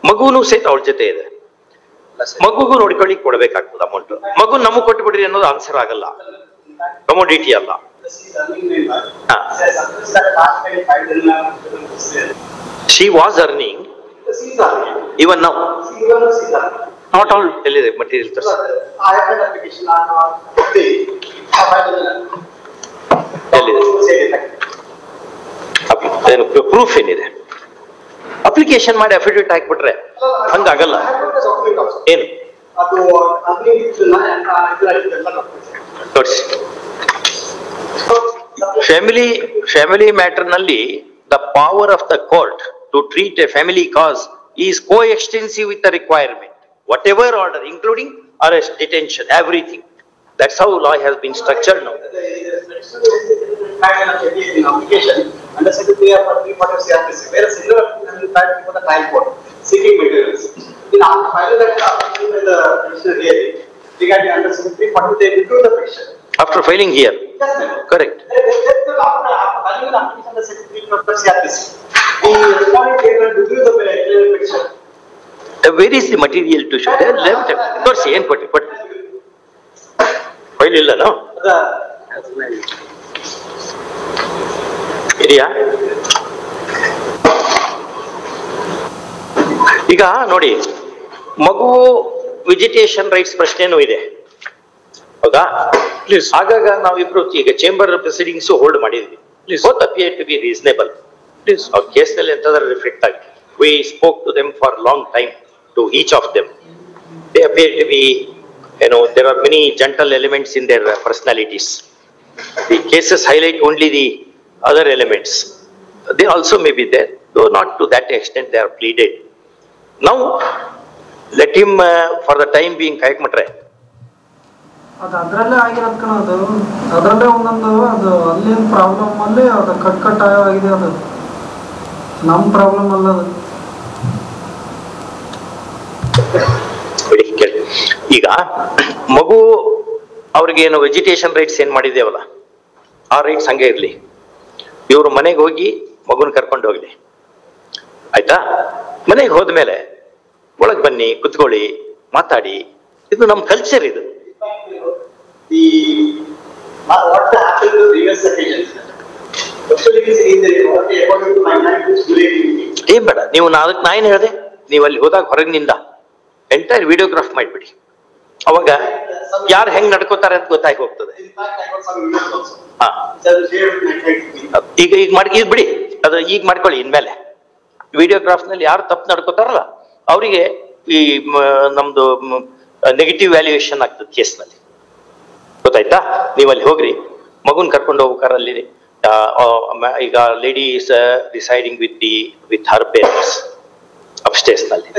ಮಗುನು ಸಹಿತ ಅವಳ ಜೊತೆ ಇದೆ. ಮಗುಗೂ ನೋಡ್ಕೊಳ್ಳಿಕ್ ಕೊಡ್ಬೇಕಾಗ್ತದೆ ಅಮೌಂಟ್. ಮಗು ನಮಗ್ ಕೊಟ್ಟು ಬಿಡ್ರಿ ಅನ್ನೋದು ಆನ್ಸರ್ ಆಗಲ್ಲ, ಕಮೋಡಿಟಿ ಅಲ್ಲ. She was earning even now. Not all ಎಲ್ಲಿದೆ material ತರ್ಸಿ. ಎಲ್ಲಿದೆ ಪ್ರೂಫ್ ಏನಿದೆ? ಅಪ್ಲಿಕೇಶನ್ ಮಾಡಿ ಅಫಿಡವಿಟ್ ಹಾಕ್ಬಿಟ್ರೆ ಹಂಗಾಗಲ್ಲ. ಏನು ತೋರಿಸಿ. ಫ್ಯಾಮಿಲಿ ಮ್ಯಾಟರ್ ನಲ್ಲಿ the power of the court to treat a family cause is coextensive with the requirement, whatever order, including arrest, detention, everything. That's how law has been structured now. Under Secretary of 340 CRPC, where a similar fact for the trial court seeking materials. In our final that the petitioner here, regarding under Secretary 40, they withdrew the petition. After filing here? Yes, sir. Correct. After filing the application under Secretary of CRPC, the respondent came and withdrew the petition. Where is the material to show? They left it. Torsi, ಏನು ಕೊಟ್ಟಿ file ಇಲ್ಲ no ಇದೆಯಾ? ಈಗ ನೋಡಿ, ಮಗು ವಿಜಿಟೇಷನ್ rights ಪ್ರಶ್ನೆನೂ ಇದೆ, ಹೌದಾ? ಆಗಾಗ ನಾವಿಬ್ರು ಈಗ ಚೇಂಬರ್ ಪ್ರೊಸೀಡಿಂಗ್ಸ್ ಹೋಲ್ಡ್ ಮಾಡಿದ್ವಿ. Both appear to be reasonable. ಅವ್ರ ಕೇಸ್ನಲ್ಲಿ ಎಂತಾದ್ರೂ ರಿಫ್ಲೆಕ್ಟ್ ಆಗಿ we spoke to them for a long time, to each of them. They appear to be, there are many gentle elements in their personalities. The cases highlight only the other elements. They also may be there, though not to that extent they are pleaded. Now, let him for the time being ಕಾಯಕ್ಮಟ್ರೆ. ಅದರಲ್ಲೇ ಆಗಿರೋದು ಕಣ, ಅದರಲ್ಲೇ ಒಂದೊಂದು ಅದು ಅಲ್ಲಿ problem ಅಲ್ಲಿ ಅದು cut ಆಗಿದೆ. ಅದು ನಮ್ಮ ಪ್ರಾಬ್ಲಮ್ ಅಲ್ಲ. ಅದು ಈಗ ಮಗು ಅವ್ರಿಗೇನು ವೆಜಿಟೇಷನ್ ರೈಟ್ಸ್ ಏನ್ ಮಾಡಿದೇವಲ್ಲ, ಆ ರೈಟ್ಸ್ ಹಂಗೆ ಇರ್ಲಿ. ಇವ್ರು ಮನೆಗೆ ಹೋಗಿ ಮಗುನ ಕರ್ಕೊಂಡು ಹೋಗ್ಲಿ, ಆಯ್ತಾ? ಮನೆಗೆ ಹೋದ್ಮೇಲೆ ಒಳಗ್ ಬನ್ನಿ, ಕುತ್ಕೊಳ್ಳಿ, ಮಾತಾಡಿ. ಇದು ನಮ್ ಕಲ್ಚರ್. ಇದು ಏನ್ ಬೇಡ, ನೀವು ಅದಕ್ಕೆ ನಾ ಏನ್ ಹೇಳಿದೆ, ನೀವು ಅಲ್ಲಿ ಹೋದಾಗ ಹೊರಗಿನಿಂದ ಎಂಟೈರ್ ವಿಡಿಯೋಗ್ರಾಫ್ ಮಾಡಿಬಿಡಿ. ಅವಾಗ ಯಾರು ಹೆಂಗ್ ನಡ್ಕೋತಾರೆ ಅಂತ ಗೊತ್ತಾಗಿ ಹೋಗ್ತದೆ. ಈಗ ಮಾಡಿ ಬಿಡಿ, ಅದು ಈಗ ಮಾಡ್ಕೊಳ್ಳಿ. ಇನ್ಮೇಲೆ ವಿಡಿಯೋಗ್ರಾಫ್ ನಲ್ಲಿ ಯಾರು ತಪ್ಪು ನಡ್ಕೋತಾರಲ್ಲ ಅವರಿಗೆ ಈ ನಮ್ದು ನೆಗೆಟಿವ್ ವ್ಯಾಲ್ಯೂಯೇಷನ್ ಆಗ್ತದೆ ಕೇಸ್ನಲ್ಲಿ, ಗೊತ್ತಾಯ್ತಾ? ನೀವು ಅಲ್ಲಿ ಹೋಗ್ರಿ, ಮಗುನ್ ಕರ್ಕೊಂಡು ಹೋಗ್ಬೇಕಾರೆ ಅಲ್ಲಿ ಈಗ lady is residing with her parents upstairs ನಲ್ಲಿ.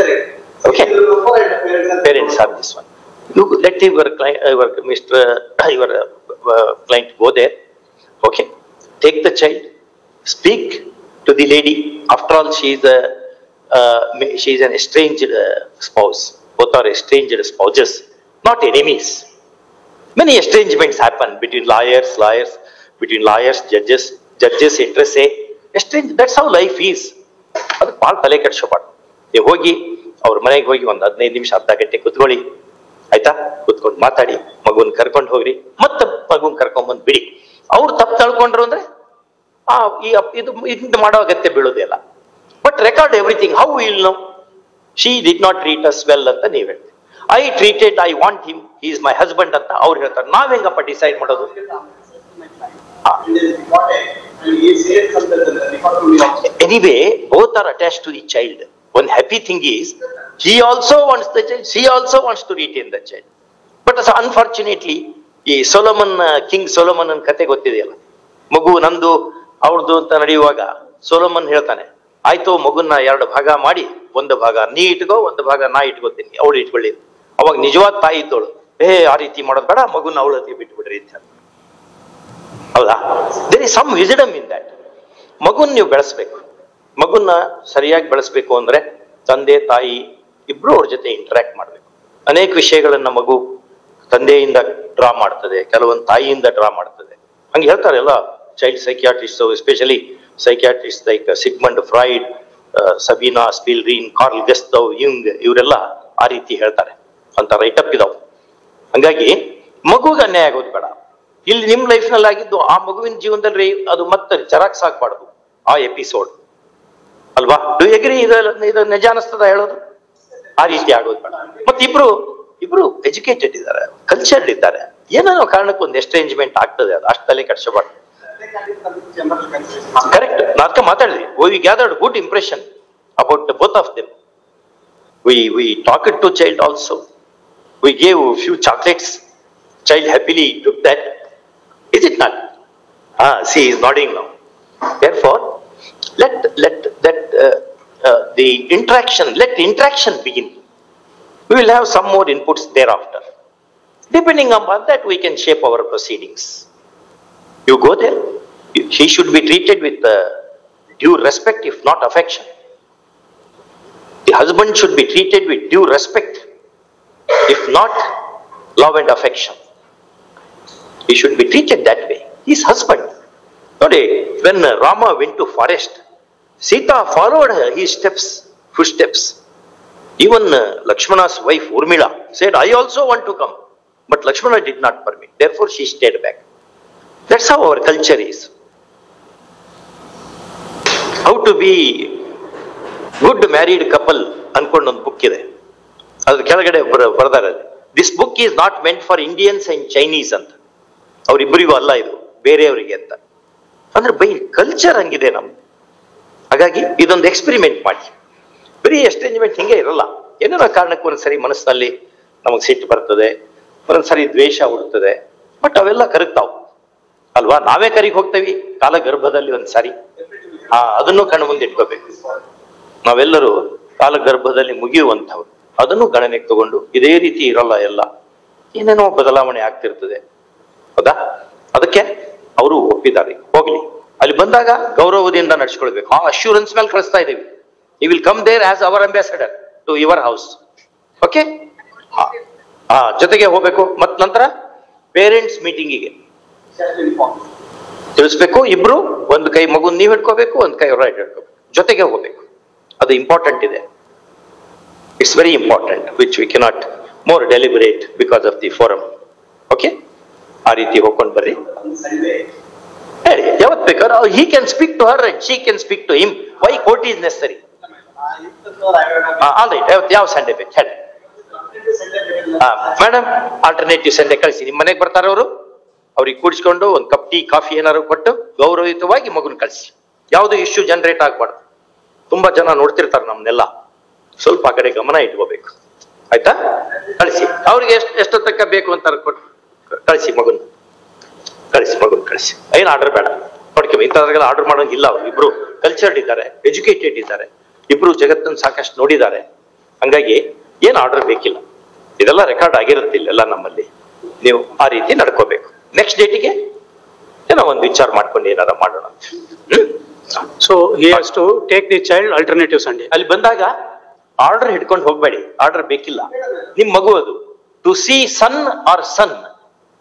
Okay, parents have this one. You let your client go there. Okay, take the child, speak to the lady. After all, she is an estranged spouse. Both are estranged spouses, not enemies. Many estrangements happen between lawyers, judges interest say estranged. That's how life is. ಅದು ಭಾಳ ತಲೆ ಕೆಡ್ಸೋಬಾರ್ದು. ನೀವು ಹೋಗಿ ಅವ್ರ ಮನೆಗೆ ಹೋಗಿ ಒಂದು 15 ನಿಮಿಷ ಅರ್ಧ ಗಂಟೆ ಕುತ್ಕೊಳ್ಳಿ, ಆಯ್ತಾ? ಕುತ್ಕೊಂಡು ಮಾತಾಡಿ, ಮಗುನ್ ಕರ್ಕೊಂಡು ಹೋಗ್ರಿ, ಮತ್ತೆ ಮಗುನ್ ಕರ್ಕೊಂಡ್ಬಂದ್ ಬಿಡಿ. ಅವ್ರು ತಪ್ಪು ತಳ್ಕೊಂಡ್ರು ಅಂದ್ರೆ ಇದು ಮಾಡೋ ಅಗತ್ಯ ಬೀಳೋದಿಲ್ಲ. But record everything. How will know she did not treat us well ಅಂತ ನೀವ್ ಹೇಳ್ತೀವಿ. I want him, he is my husband ಅಂತ ಅವ್ರು ಹೇಳ್ತಾರೆ. ನಾವ್ ಹೆಂಗಪ್ಪ ಡಿಸೈಡ್ ಮಾಡೋದು? Anyway, both are attached to the child. One happy thing is, he also wants the child, she also wants to retain the child. But unfortunately, king Solomon ಕತೆ ಗೊತ್ತಿದೆಯಲ್ಲ, ಮಗು ನಂದು ಅವ್ರದ್ದು ಅಂತ ನಡೆಯುವಾಗ ಸೊಲೊಮನ್ ಹೇಳ್ತಾನೆ, ಆಯ್ತು ಮಗುನ 2 ಭಾಗ ಮಾಡಿ, ಒಂದು ಭಾಗ ನೀ ಇಟ್ಕೋ, ಒಂದು ಭಾಗ ನಾ ಇಟ್ಕೋತೀನಿ, ಅವಳು ಇಟ್ಕೊಳ್ಳಿ. ಅವಾಗ ನಿಜವಾದ ತಾಯಿ ಇದ್ದವಳು, ಆ ರೀತಿ ಮಾಡೋದು ಬೇಡ, ಮಗುನ ಅವಳತಿ ಬಿಟ್ಬಿಡ್ರಿ ಅಂತ. ಹೌದಾ? There is some wisdom in that. ಮಗುನ್ ನೀವು ಬೆಳೆಸ್ಬೇಕು. ಮಗುನ ಸರಿಯಾಗಿ ಬೆಳೆಸ್ಬೇಕು ಅಂದ್ರೆ ತಂದೆ ತಾಯಿ ಇಬ್ರು ಅವ್ರ ಜೊತೆ ಇಂಟರಾಕ್ಟ್ ಮಾಡ್ಬೇಕು. ಅನೇಕ ವಿಷಯಗಳನ್ನ ಮಗು ತಂದೆಯಿಂದ ಡ್ರಾ ಮಾಡ್ತದೆ, ಕೆಲವೊಂದು ತಾಯಿಯಿಂದ ಡ್ರಾ ಮಾಡ್ತದೆ. ಹಂಗೆ ಹೇಳ್ತಾರೆ ಎಲ್ಲ child psychiatrist, especially psychiatrist like Sigmund Freud, Sabina Spielrein, Carl Gustav, Jung ಇವರೆಲ್ಲ ಆ ರೀತಿ ಹೇಳ್ತಾರೆ ಅಂತ ರೈಟಪ್ ಇದಾವ್. ಹಂಗಾಗಿ ಮಗುಗೆ ಅನ್ಯಾಯ ಆಗೋದು ಬೇಡ. ಇಲ್ಲಿ ನಿಮ್ ಲೈಫ್ ನಲ್ಲಿ ಆಗಿದ್ದು ಆ ಮಗುವಿನ ಜೀವನದಲ್ಲಿ ಅದು ಮತ್ತೆ ಜೆರಾಕ್ಸ್ ಆಗ್ಬಾರ್ದು ಆ ಎಪಿಸೋಡ್ ಅಲ್ವಾ? ಡು ಎಗ್ರಿ? ಇದು ನಿಜ ಅನಿಸ್ತದ ಹೇಳೋದು? ಆ ರೀತಿ ಆಗೋದು ಬೇಡ. ಮತ್ತೆ ಇಬ್ರು ಎಜುಕೇಟೆಡ್ ಇದ್ದಾರೆ, ಕಲ್ಚರ್ಡ್ ಇದ್ದಾರೆ. ಏನೋ ಕಾರಣಕ್ಕೆ ಒಂದು ಎಸ್ಟ್ರೇಂಜ್ಮೆಂಟ್ ಆಗ್ತದೆ, ಅದು ಅಷ್ಟಲ್ಲೇ ಕಟ್ಸಬಾರ್ದು. ಕರೆಕ್ಟ್, ನಾಲ್ಕ ಮಾತಾಡಿದ್ವಿ. We gathered good impression about both of them. We talked to child also. We gave few chocolates. Child happily took that. Is it not? She is nodding now. Therefore, let the interaction begin. We will have some more inputs thereafter. Depending upon that, we can shape our proceedings. You go there. He should be treated with due respect, if not affection. The husband should be treated with due respect, if not love and affection. He should be treated that way. His husband. Today, when Rama went to forest, Sita followed his footsteps. Even Lakshmana's wife Urmila said, I also want to come. But Lakshmana did not permit. Therefore, she stayed back. That's how our culture is. How to be good married couple ಅನ್ಕೊಂಡು ಒಂದು book ಇದೆ. ಅದ್ರ ಕೆಳಗಡೆ ಬರ್ದಾರೆ, this book is not meant for Indians and Chinese ಅಂತ. ಅವ್ರಿಬ್ಬರಿಗೂ ಅಲ್ಲ, ಇದು ಬೇರೆಯವರಿಗೆ ಅಂತ. ಅಂದ್ರೆ ಬೈ ಕಲ್ಚರ್ ಹಂಗಿದೆ ನಮ್ದು. ಹಾಗಾಗಿ ಇದೊಂದು ಎಕ್ಸ್ಪೆರಿಮೆಂಟ್ ಮಾಡಿ. ಬರೀ ಎಸ್ಟ್ರೇಂಜ್ಮೆಂಟ್ ಹಿಂಗೆ ಇರಲ್ಲ. ಏನಾರ ಕಾರಣಕ್ಕೆ ಒಂದ್ಸರಿ ಮನಸ್ಸಿನಲ್ಲಿ ನಮಗೆ ಸಿಟ್ಟು ಬರ್ತದೆ, ಒಂದೊಂದ್ಸರಿ ದ್ವೇಷ ಹುಡುತ್ತದೆ. ಬಟ್ ಅವೆಲ್ಲ ಕರಗ್ತಾವ್ ಅಲ್ವಾ? ನಾವೇ ಕರಿಗೆ ಹೋಗ್ತೇವಿ ಕಾಲ ಗರ್ಭದಲ್ಲಿ ಒಂದ್ಸಾರಿ. ಅದನ್ನು ಕಣ್ಣು ಮುಂದೆ ಇಟ್ಕೋಬೇಕು. ನಾವೆಲ್ಲರೂ ಕಾಲ ಗರ್ಭದಲ್ಲಿ ಮುಗಿಯುವಂಥವ್ರು. ಅದನ್ನು ಗಣನೆಗೆ ತಗೊಂಡು ಇದೇ ರೀತಿ ಇರಲ್ಲ, ಎಲ್ಲ ಏನೇನೋ ಬದಲಾವಣೆ ಆಗ್ತಿರ್ತದೆ. ಹೌದಾ? ಅದಕ್ಕೆ ಅವರು ಒಪ್ಪಿದ್ದಾರೆ, ಹೋಗ್ಲಿ. ಅಲ್ಲಿ ಬಂದಾಗ ಗೌರವದಿಂದ ನಡ್ಸ್ಕೊಳ್ಬೇಕು. ಅಶ್ಯೂರೆನ್ಸ್ ಮೇಲೆ ಕಳಿಸ್ತಾ ಇದ್ದೀವಿ. You will come there as our ambassador to your house. Okay? ಜೊತೆಗೆ ಹೋಗ್ಬೇಕು. ಮತ್ ನಂತರ ಪೇರೆಂಟ್ಸ್ ಮೀಟಿಂಗಿಗೆ ತಿಳಿಸ್ಬೇಕು. ಇಬ್ರು ಒಂದು ಕೈ ಮಗುನ್ ನೀವ್ ಹಿಡ್ಕೋಬೇಕು, ಒಂದ್ ಕೈ ಅವ್ರ ಹಿಡ್ಕೋಬೇಕು, ಜೊತೆಗೆ ಹೋಗ್ಬೇಕು. ಅದು ಇಂಪಾರ್ಟೆಂಟ್ ಇದೆ. It's very important, which we cannot more deliberate because of the forum. Okay? ಆ ರೀತಿ ಹೋಗ್ಕೊಂಡು ಬರ್ರಿ. ಹೇಳಿ ಯಾವತ್ ಬೇಕಾದ್ರೆ he can speak to her and she can speak to him. Why court is necessary? All right, ಯಾವ Sunday ಬೇಕು ಹೇಳಿ. Madam, alternative Sunday ಕಳಿಸಿ. ನಿಮ್ ಮನೆಗೆ ಬರ್ತಾರೆ ಅವರು, ಅವ್ರಿಗೆ ಕೂಡಿಸ್ಕೊಂಡು ಒಂದು ಕಪ್ ಟೀ ಕಾಫಿ ಏನಾದ್ರು ಕೊಟ್ಟು ಗೌರವಯುತವಾಗಿ ಮಗುನ್ ಕಳಿಸಿ. ಯಾವ್ದು ಇಶ್ಯೂ ಜನರೇಟ್ ಆಗ್ಬಾರ್ದು. ತುಂಬಾ ಜನ ನೋಡ್ತಿರ್ತಾರೆ ನಮ್ನೆಲ್ಲ, ಸ್ವಲ್ಪ ಆ ಕಡೆ ಗಮನ ಇಟ್ಕೋಬೇಕು. ಆಯ್ತಾ? ಕಳಿಸಿ. ಅವ್ರಿಗೆ ಎಷ್ಟೊತ್ತಕ್ಕ ಬೇಕು ಅಂತ ಕೊಟ್ಟು ಕಳಿಸಿ ಮಗುನ್ ಕಳಿಸಿ. ಏನ್ ಆರ್ಡರ್ ಬೇಡ, ನೋಡ್ಕೊ. ಇಂಥದ್ರಾಗೆಲ್ಲ ಆರ್ಡರ್ ಮಾಡೋಂಗಿಲ್ಲ. ಅವ್ರು ಇಬ್ರು ಕಲ್ಚರ್ಡ್ ಇದ್ದಾರೆ, ಎಜುಕೇಟೆಡ್ ಇದ್ದಾರೆ, ಇಬ್ರು ಜಗತ್ತನ್ನು ಸಾಕಷ್ಟು ನೋಡಿದ್ದಾರೆ. ಹಂಗಾಗಿ ಏನ್ ಆರ್ಡರ್ ಬೇಕಿಲ್ಲ. ಇದೆಲ್ಲ ರೆಕಾರ್ಡ್ ಆಗಿರುತ್ತೆ ಇಲ್ಲೆಲ್ಲ ನಮ್ಮಲ್ಲಿ. ನೀವು ಆ ರೀತಿ ನಡ್ಕೋಬೇಕು. ನೆಕ್ಸ್ಟ್ ಡೇಟಿಗೆ ಏನೋ ಒಂದು ವಿಚಾರ ಮಾಡ್ಕೊಂಡು ಏನಾರ ಮಾಡೋಣ. So he has to take the child alternative Sunday. ಅಲ್ಲಿ ಬಂದಾಗ ಆರ್ಡರ್ ಹಿಡ್ಕೊಂಡು ಹೋಗ್ಬೇಡಿ. ಆರ್ಡರ್ ಬೇಕಿಲ್ಲ. ನಿಮ್ ಮಗು ಅದು to see son or son,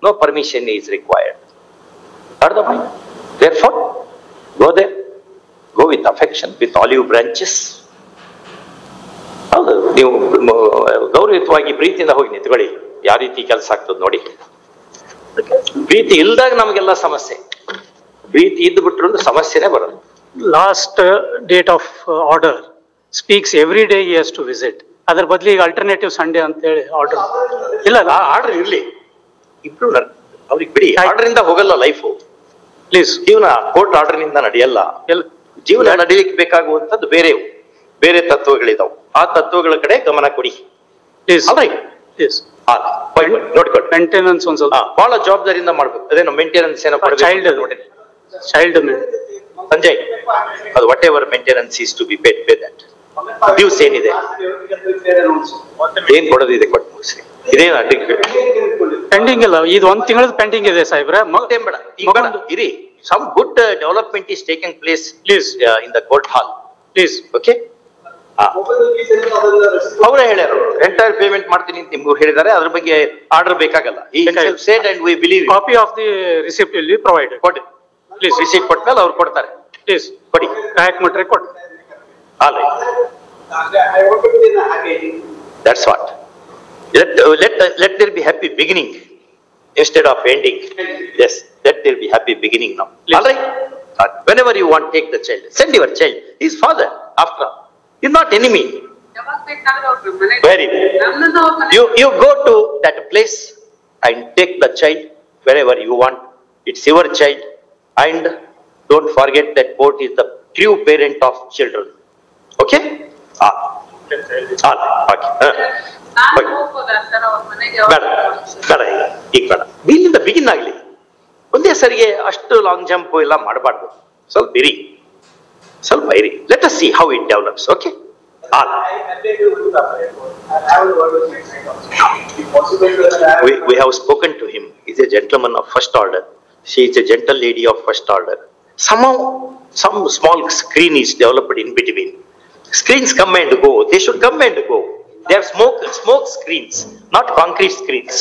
no permission is required. Therefore, go there. Go with affection, with olive branches. ಹೌದು, ನೀವು ಗೌರವಯುತವಾಗಿ ಪ್ರೀತಿಯಿಂದ ಹೋಗಿ ನಿಂತ್ಕೊಳ್ಳಿ. ಯಾವ ರೀತಿ ಕೆಲಸ ಆಗ್ತದೆ ನೋಡಿ. ಪ್ರೀತಿ ಇಲ್ದಾಗ ನಮಗೆಲ್ಲ ಸಮಸ್ಯೆ. ಪ್ರೀತಿ ಇದ್ದು ಬಿಟ್ರು ಸಮಸ್ಯೆನೇ ಬರೋದು. Last date of order speaks every day he has to visit. ಅದ್ರ ಬದಲು ಈಗ ಅಲ್ಟರ್ನೇಟಿವ್ ಸಂಡೇ ಅಂತ ಹೇಳಿ ಆರ್ಡರ್ ಇಲ್ಲ. ಆರ್ಡರ್ ಇರ್ಲಿ, ಇಬ್ರು ಅವ್ರಿಗೆ ಬಿಡಿ. ಆರ್ಡರ್ ಇಂದ ಹೋಗಲ್ಲ ಲೈಫು. ಪ್ಲೀಸ್, ಜೀವನ ಕೋರ್ಟ್ ಆರ್ಡರ್ ನಿಂದ ನಡೆಯಲ್ಲ. ಜೀವನ ನಡೀಲಿಕ್ಕೆ ಬೇಕಾಗುವಂತದ್ದು ಬೇರೆ ತತ್ವಗಳಿದಾವೆ. ಆ ತತ್ವಗಳ ಕಡೆ ಗಮನ ಕೊಡಿ. ನೋಡ್ಕೊಡಿ. ಮೇಂಟೆನೆನ್ಸ್ ಒಂದ್ ಸ್ವಲ್ಪ ಬಹಳ ಜವಾಬ್ದಾರಿಯಿಂದ ಮಾಡ್ಬೇಕು. ಅದೇನೋ ಮೇಂಟೆನೆನ್ಸ್ ಏನೋ ಚೈಲ್ಡ್ ಸಂಜಯ್, ಅದು whatever maintenance is to be paid pay that. Dues ಏನಿದೆ, ಏನ್ ಕೊಡೋದಿದೆ ಕೊಟ್ಟು ಮುಗಿಸ್ರಿ. ಇದೇನು ಪೆಂಡಿಂಗ್ ಇಲ್ಲ. ಇದು ಒಂದ್ ತಿಂಗಳದ ಪೆಂಡಿಂಗ್ ಇದೆ ಸಾಹೇಬ್ರೆ. ಮಗದೇನ್ ಬೇಡ, ಈಗ ಇರಿ. Some good development is taking place please in the court hall please. Okay? ಅವರೇ ಹೇಳ್ಯಾರ, ಎಂಟೈರ್ ಪೇಮೆಂಟ್ ಮಾಡ್ತೀನಿ ಅಂತ ನಿಮ್ಗೆ ಹೇಳಿದ್ದಾರೆ. ಅದ್ರ ಬಗ್ಗೆ ಆರ್ಡರ್ ಬೇಕಾಗಲ್ಲ. Said and we believe. Copy of the receipt ಇಲ್ಲಿ ಪ್ರೊವೈಡೆಡ್. ಕೊಡಿ ಪ್ಲೀಸ್. ರಿಸಿಪ್ಟ್ ಕೊಟ್ಮೇಲೆ ಅವ್ರು ಕೊಡ್ತಾರೆ. ಪ್ಲೀಸ್ ಕೊಡಿ. ಕಾಯಕ್ ಮಟ್ರೆ ಕೊಡಿ. All right. I want to be in a happy ending. That's what. Let there be happy beginning instead of ending. Yes, let there be happy beginning now. All right. Whenever you want, take the child. Send your child. His father, after all. He's not enemy. Very good. You go to that place and take the child wherever you want. It's your child. And don't forget that court is the true parent of children. Okay? Okay. ಬೇಡ ಬೇಡ ಈಗ ಬೇಡ ಇಲ್ಲಿಂದ begin ಆಗ್ಲಿ ಒಂದೇ ಸರಿಗೆ ಅಷ್ಟು long jump ಎಲ್ಲ ಮಾಡಬಾರ್ದು ಸ್ವಲ್ಪ ಇರಿ ಸ್ವಲ್ಪ ಇರಿ let us see how it develops okay we have spoken to him. He's a gentleman of first order. She is a gentle lady of first order. Somehow some small screen is developed in between. Screens come and go. They should come and go. They have smoke screens, not concrete screens.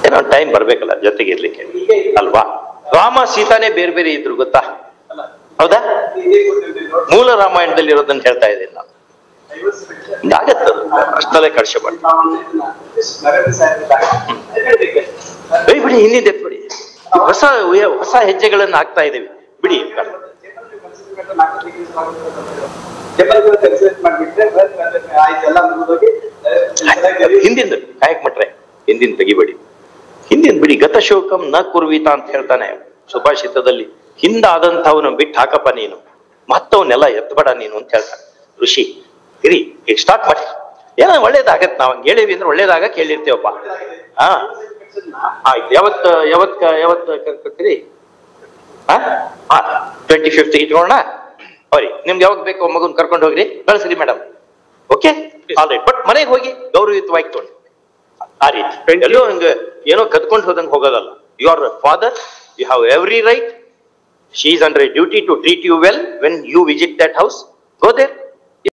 ಏನೋ time ಬರ್ಬೇಕಲ್ಲ ಜೊತೆಗೆ ಇರ್ಲಿಕ್ಕೆ ಅಲ್ವಾ ರಾಮ ಸೀತಾನೇ ಬೇರೆ ಬೇರೆ ಇದ್ರು ಗೊತ್ತಾ ಹೌದಾ ಮೂಲ ರಾಮಾಯಣದಲ್ಲಿ ಇರೋದನ್ನ ಹೇಳ್ತಾ ಇದ್ದೀನಿ ನಾನು ಆಗತ್ತದು ಅಷ್ಟಲ್ಲೇ ಕಳ್ಸಬೇಡ ಬಿಡಿ ಹಿಂದಿನ ಬಿಡಿ ಹೊಸ ಹೊಸ ಹೆಜ್ಜೆಗಳನ್ನ ಹಾಕ್ತಾ ಇದ್ದೀವಿ ಬಿಡಿ ಹಿಂದಿಂದ ಕಾಯಕ್ ಮಟ್ರೆ ಹಿಂದಿನ ತೆಗಿಬೇಡಿ ಹಿಂದಿನ ಬಿಡಿ ಗತಶೋಕಂ ನ ಕುರ್ವೀತ ಅಂತ ಹೇಳ್ತಾನೆ ಸುಭಾಷಿತದಲ್ಲಿ ಹಿಂದಾದಂಥವನು ಬಿಟ್ಟು ಹಾಕಪ್ಪ ನೀನು ಮತ್ತವನ್ನೆಲ್ಲ ಎತ್ತಬೇಡ ನೀನು ಅಂತ ಹೇಳ್ತಾನೆ ಋಷಿ ಇರಿ ಈಗ ಸ್ಟಾರ್ಟ್ ಮಾಡಿ ಏನೋ ಒಳ್ಳೇದಾಗತ್ತೆ ನಾವ್ ಹಂಗೆ ಹೇಳಿವಿ ಅಂದ್ರೆ ಒಳ್ಳೇದಾಗ ಕೇಳಿರ್ತೇವಪ್ಪ ಹಾ ಆಯ್ತು ಯಾವತ್ತು ಕರ್ಕೊತೀರಿ 25th ಇಟ್ಕೊಳ್ಳೋಣ ಅವ್ರಿ ನಿಮ್ಗೆ ಯಾವಾಗ ಬೇಕು ಮಗುನ್ ಕರ್ಕೊಂಡು ಹೋಗ್ರಿ ಕಳ್ಸ್ರಿ madam okay all right but ಮನೆಗೆ ಹೋಗಿ ಗೌರವಯುತವಾಗಿ ತೊಗೊಂಡು ಆ ರೀತಿ ಎಲ್ಲೋ ಹಂಗೆ ಏನೋ ಕದ್ಕೊಂಡು ಹೋದಂಗೆ ಹೋಗೋದಲ್ಲ you are father you have every right she is under duty to treat you well when you visit that house go there